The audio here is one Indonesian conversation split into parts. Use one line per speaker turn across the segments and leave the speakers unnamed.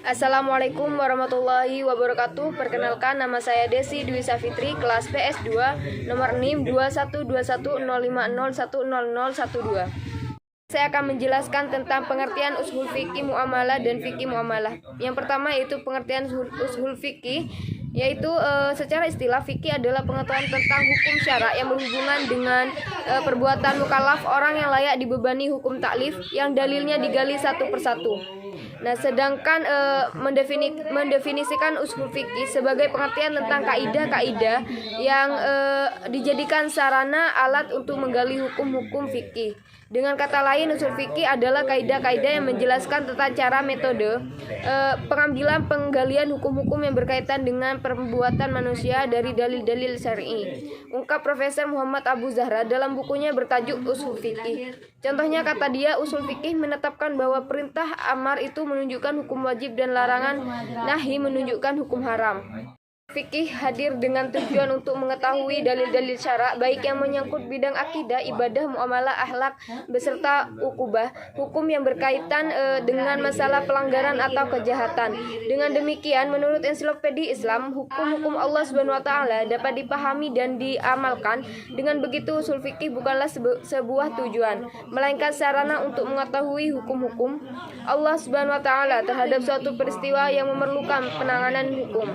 Assalamualaikum warahmatullahi wabarakatuh. Perkenalkan, nama saya Desi Dwi Safitri, kelas PS2, nomor NIM 212105010012. Saya akan menjelaskan tentang pengertian ushul fikih muamalah dan fikih muamalah. Yang pertama yaitu pengertian ushul fikih, yaitu secara istilah fikih adalah pengetahuan tentang hukum syara yang berhubungan dengan perbuatan mukallaf orang yang layak dibebani hukum taklif yang dalilnya digali satu persatu. Nah, sedangkan mendefinisikan ushul fikih sebagai pengertian tentang kaidah-kaidah yang dijadikan sarana alat untuk menggali hukum-hukum fikih. Dengan kata lain, ushul fikih adalah kaidah-kaidah yang menjelaskan tentang cara metode pengambilan penggalian hukum-hukum yang berkaitan dengan perbuatan manusia dari dalil-dalil syar'i. Ungkap Profesor Muhammad Abu Zahra dalam bukunya bertajuk Ushul Fikih. Contohnya, kata dia, ushul fikih menetapkan bahwa perintah amar itu menunjukkan hukum wajib dan larangan nahi menunjukkan hukum haram. Fikih hadir dengan tujuan untuk mengetahui dalil-dalil syara baik yang menyangkut bidang akidah, ibadah, muamalah, akhlak beserta ukubah, hukum yang berkaitan dengan masalah pelanggaran atau kejahatan. Dengan demikian, menurut Ensiklopedia Islam, hukum-hukum Allah Subhanahu wa taala dapat dipahami dan diamalkan. Dengan begitu, ushul fikih bukanlah sebuah tujuan, melainkan sarana untuk mengetahui hukum-hukum Allah Subhanahu wa taala terhadap suatu peristiwa yang memerlukan penanganan hukum.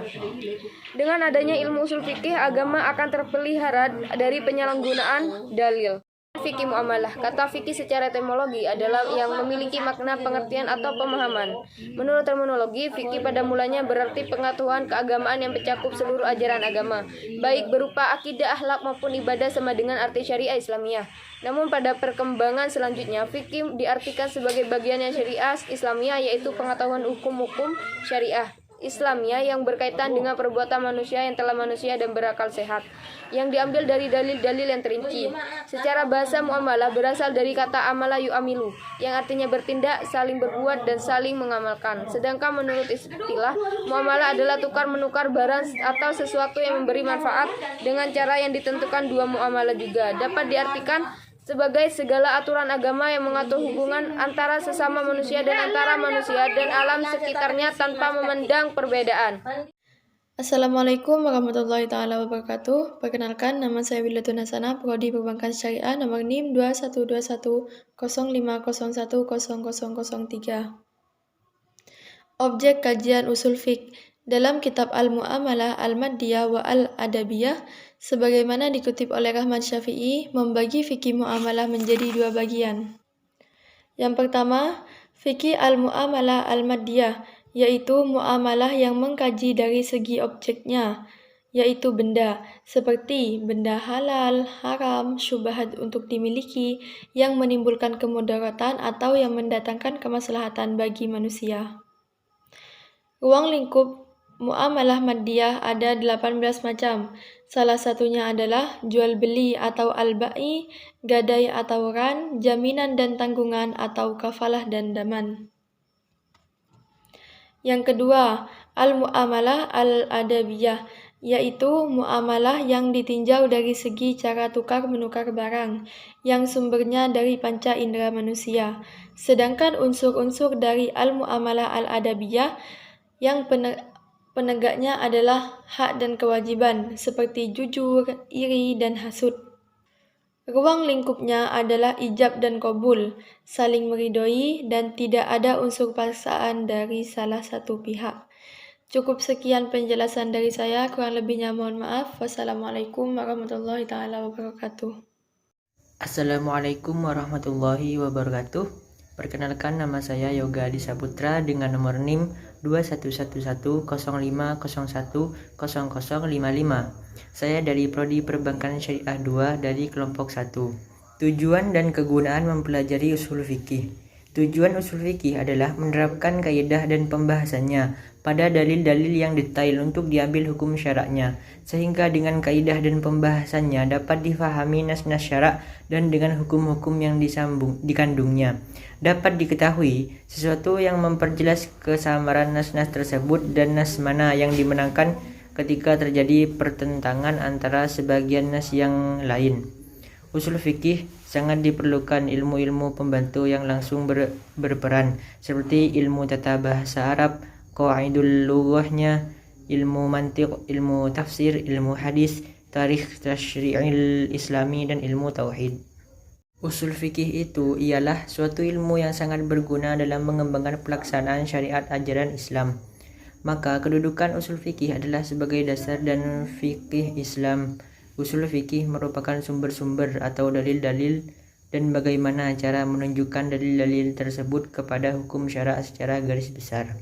Dengan adanya ilmu ushul fikih, agama akan terpelihara dari penyalahgunaan dalil. Fikih muamalah. Kata fikih secara etimologi adalah yang memiliki makna pengertian atau pemahaman. Menurut terminologi, fikih pada mulanya berarti pengetahuan keagamaan yang mencakup seluruh ajaran agama, baik berupa akidah, akhlak maupun ibadah sama dengan arti syariah Islamiyah. Namun pada perkembangan selanjutnya, fikih diartikan sebagai bagiannya syariah Islamiyah, yaitu pengetahuan hukum-hukum syariah Islamiyah yang berkaitan dengan perbuatan manusia yang telah manusia dan berakal sehat, yang diambil dari dalil-dalil yang terinci. Secara bahasa, muamalah berasal dari kata amala yu'amilu, yang artinya bertindak, saling berbuat, dan saling mengamalkan. Sedangkan menurut istilah, muamalah adalah tukar-menukar barang atau sesuatu yang memberi manfaat dengan cara yang ditentukan. Dua muamalah juga dapat diartikan sebagai segala aturan agama yang mengatur hubungan antara sesama manusia dan antara manusia dan alam sekitarnya tanpa memandang perbedaan.
Assalamualaikum warahmatullahi taala wabarakatuh. Perkenalkan, nama saya Wilatun Hasanah, Prodi Perbankan Syariah, nomor NIM 212105010003. Objek kajian usul fiqh dalam kitab Al-Mu'amalah Al-Maddiyah wa Al-Adabiyah, sebagaimana dikutip oleh Rahman Syafi'i, membagi fikih muamalah menjadi dua bagian. Yang pertama, fikih Al-Mu'amalah Al-Maddiyah, yaitu muamalah yang mengkaji dari segi objeknya, yaitu benda, seperti benda halal, haram, syubhat untuk dimiliki, yang menimbulkan kemudaratan atau yang mendatangkan kemaslahatan bagi manusia. Ruang lingkup muamalah maddiyah ada 18 macam. Salah satunya adalah jual beli atau al-ba'i, gadai atau ran, jaminan dan tanggungan atau kafalah dan daman. Yang kedua, al-muamalah al-adabiyah, yaitu muamalah yang ditinjau dari segi cara tukar-menukar barang, yang sumbernya dari panca indera manusia. Sedangkan unsur-unsur dari al-muamalah al-adabiyah yang penegaknya adalah hak dan kewajiban, seperti jujur, iri, dan hasud. Ruang lingkupnya adalah ijab dan qabul, saling meridhoi, dan tidak ada unsur paksaan dari salah satu pihak. Cukup sekian penjelasan dari saya, kurang lebihnya mohon maaf. Wassalamualaikum warahmatullahi taala wabarakatuh.
Assalamualaikum warahmatullahi wabarakatuh. Perkenalkan, nama saya Yoga Adi Saputra dengan nomor NIM 211105010055. Saya dari Prodi Perbankan Syariah 2 dari kelompok 1. Tujuan dan kegunaan mempelajari ushul fikih. Tujuan ushul fikih adalah menerapkan kaidah dan pembahasannya pada dalil-dalil yang detail untuk diambil hukum syaraknya, sehingga dengan kaidah dan pembahasannya dapat difahami nas-nas syarak dan dengan hukum-hukum yang dikandungnya. Dapat diketahui sesuatu yang memperjelas kesamaran nas-nas tersebut dan nas mana yang dimenangkan ketika terjadi pertentangan antara sebagian nas yang lain. Usul fikih sangat diperlukan ilmu-ilmu pembantu yang langsung berperan, seperti ilmu tata bahasa Arab, qawaidul lughahnya, ilmu mantiq, ilmu tafsir, ilmu hadis, tarikh tasyri'il islami, dan ilmu tauhid. Usul fikih itu ialah suatu ilmu yang sangat berguna dalam mengembangkan pelaksanaan syariat ajaran Islam. Maka kedudukan usul fikih adalah sebagai dasar dan fikih Islam. Usul fikih merupakan sumber-sumber atau dalil-dalil dan bagaimana cara menunjukkan dalil-dalil tersebut kepada hukum syara' secara garis besar.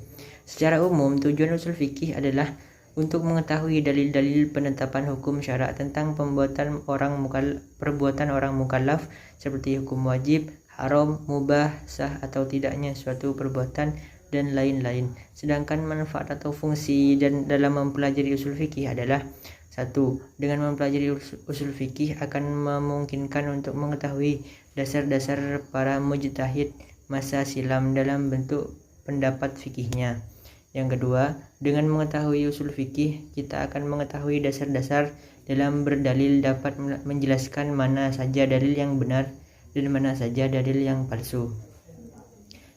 Secara umum, tujuan usul fikih adalah untuk mengetahui dalil-dalil penetapan hukum syara' tentang perbuatan orang mukallaf seperti hukum wajib, haram, mubah, sah atau tidaknya suatu perbuatan, dan lain-lain. Sedangkan manfaat atau fungsi dan dalam mempelajari usul fikih adalah: 1. Dengan mempelajari usul fikih akan memungkinkan untuk mengetahui dasar-dasar para mujtahid masa silam dalam bentuk pendapat fikihnya. Yang kedua, dengan mengetahui usul fikih, kita akan mengetahui dasar-dasar dalam berdalil dapat menjelaskan mana saja dalil yang benar dan mana saja dalil yang palsu.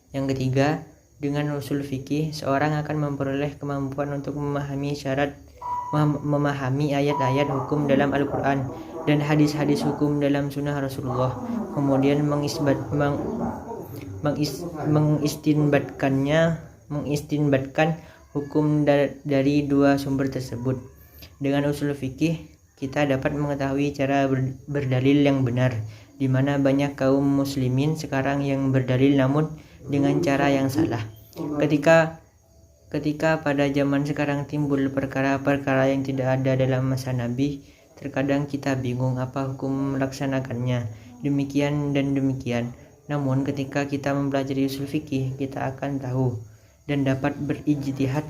Yang ketiga, dengan usul fikih, seorang akan memperoleh kemampuan untuk memahami ayat-ayat hukum dalam Al-Quran dan hadis-hadis hukum dalam sunnah Rasulullah, kemudian mengistinbatkan hukum dari dua sumber tersebut. Dengan usul fikih, kita dapat mengetahui cara berdalil yang benar, di mana banyak kaum muslimin sekarang yang berdalil namun dengan cara yang salah. Ketika pada zaman sekarang timbul perkara-perkara yang tidak ada dalam masa Nabi, terkadang kita bingung apa hukum melaksanakannya. Demikian dan demikian. Namun ketika kita mempelajari usul fikih, kita akan tahu dan dapat berijtihad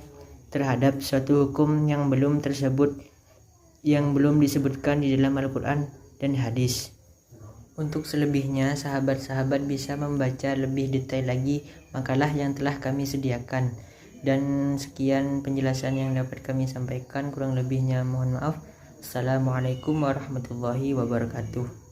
terhadap suatu hukum yang belum disebutkan di dalam Al-Quran dan hadis. Untuk selebihnya, sahabat-sahabat bisa membaca lebih detail lagi makalah yang telah kami sediakan. Dan sekian penjelasan yang dapat kami sampaikan, kurang lebihnya mohon maaf. Assalamualaikum warahmatullahi wabarakatuh.